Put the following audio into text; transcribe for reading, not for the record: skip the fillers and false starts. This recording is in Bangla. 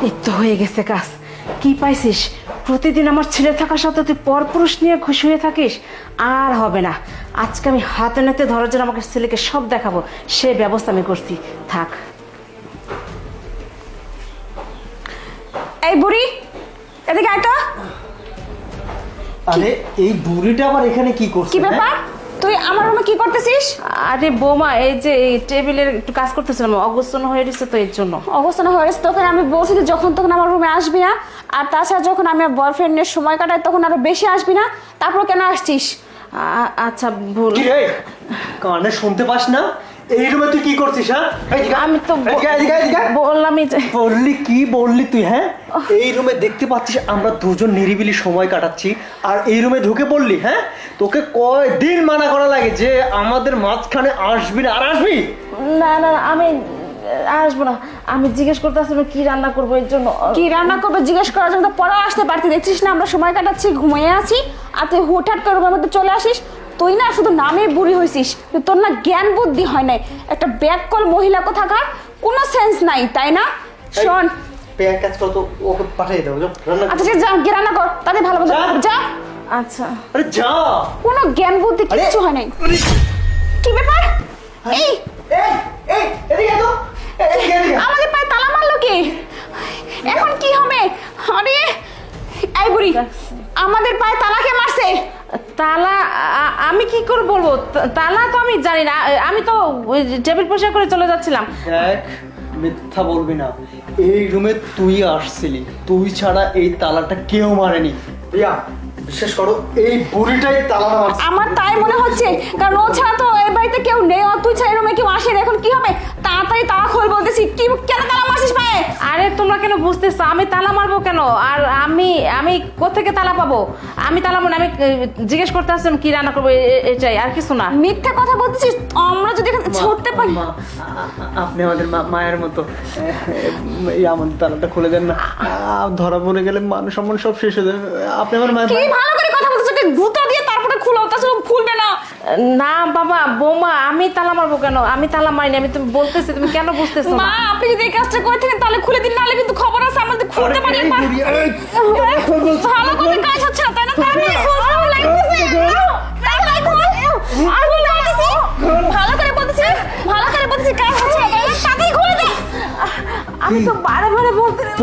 এই তো হয়ে গেছে কাজ। কি পাইছিস? প্রতিদিন আমার ছেলে থাকার সাথে তুই পরপুরুষ নিয়ে খুশি হয়ে থাকিস। আর হবে না, আজকে আমি হাতে নাতে ধরার জন্য আমাকে ছেলেকে সব দেখাবো, সে ব্যবস্থা আমি করছি। থাক। এই বুড়ি, এদিকে আয় তো। আরে এই বুড়িটা আবার এখানে কি করছে? কি ব্যাপার, তুই আমার রুমে কি করতেছিস? আরে বৌমা, এই যে এই টেবিলের একটু কাজ করতেছিলাম, অগোছালো হয়ে গেছে তো এর জন্য। অবস্থা হয়ে গেছে, তোকে আমি বলছি যে যখন তখন আমার রুমে আসবি না, আর তাছাড়া যখন আমি বয়ফ্রেন্ডের সময় কাটাই তখন আরো বেশি আসবি না। তারপর কেন আসছিস? আচ্ছা ভুল। কি রে, কানে শুনতে পাস না? এই রুমে তুই কি করছিস? হ্যাঁ, আমি তো বললামই যে। বললি তুই? হ্যাঁ, এই রুমে দেখতে পাচ্ছিস আমরা দুজন নিরিবিলি সময় কাটাচ্ছি, আর এই রুমে ঢুকে পড়লি? হ্যাঁ, তোকে কয়দিন মানা করা লাগে যে আমাদের মাঝখানে আসবি না, আর আসবি না না, আমি আসবো না। আমি জিজ্ঞেস করতে আসলে কি রান্না করবো, এর জন্য। কি রান্না করবে জিজ্ঞেস করার জন্য তো পরেও আসতে পারতি। দেখছিস না আমরা সময় কাটাচ্ছি, ঘুমিয়ে আছি, আর তুই হুটহাট করে রুমের মধ্যে চলে আসিস। তুই না শুধু নামে বুড়ি হয়েছিস, তোর না জ্ঞান বুদ্ধি হয় নাই। একটা ব্যাককল মহিলা কোথাকার, কোনো সেন্স নাই, তাই না? শোন, পেয়ার কাজ কত, ওকে পাঠিয়ে দাও। আচ্ছা ঠিক আছে, যা গিয়ে রান্না কর, তাদের ভালো মতো যা। আচ্ছা। আরে যা। কোনো জ্ঞান বুদ্ধি কিচ্ছু হয় নাই। কি ব্যাপার? এই এদিকে তো, আমাদের পায়ে তালা মারলো কি? এখন কি হবে? আরে এই বুড়ি, আমাদের পায়ে তালা কে মারছে? তালা আমি কি করে বলবো? তালা তো আমি জানি না, আমি তো টেবিল পরিষ্কার করে চলে যাচ্ছিলাম। দেখ, মিথ্যা বলবি না। এই রুমে তুই আসছিলি, তুই ছাড়া এই তালাটা কেউ মারেনি। প্রিয়া, বিশ্বাস করো, এই বুড়িটাই তালা মারছে। আমার তাই মনে হচ্ছে, কারণ ও ছাড়া তো এই বাড়িতে কেউ নেই, আর তুই ছাড়া রুমে কেউ আসে না। এখন কি হবে? তাড়াতাড়ি তালা খোল বলতেছি। কি কেন তালা মারছিস পায়ে? আরে তোমরা কেন বুঝতেছো? আমি তালা মারবো কেন? আর আমি কোত্থেকে তালা পাবো? আমি তালা মানে আমি জিজ্ঞেস করতে আসলাম কি রান্না করবো, এটাই, আর কিছু না। মিথ্যা কথা বলতেছিস। আমরা যদি এখানে ছুটতে পারি। আপনি আমাদের মায়ের মতো, এই আমাদের তালাটা খুলে দেন না। ধরা পড়ে গেলে মান সম্মান সব শেষ হয়ে যাবে। আপনি আমার মায়ের। কি ভালো করে কথা বলতেছিস, গুতা দিয়ে তারপরে খুলো, তাছাড়া খুলবে না। না বাবা, বৌমা, আমি তালা মারবো কেন? আমি তালা মারিনি, আমি তুমি বলতেছি, তুমি কেন বুঝতেছো মা, না? আপনি যদি এই কাজটা করে থাকেন তাহলে খুলে দিন, নাহলে কিন্তু খবর আছে আমাদের খুলতে পারি। ভালো করে কাজ হচ্ছে না, তাই না? ভালো লাগতেছে, তাড়াতাড়ি খোল। আগুন লাগাইছি, ভালো করে বলতেছি, ভালো করে বলতেছি, কাজ হচ্ছে না, তাড়াতাড়ি খুলে দে। আমি তো বারে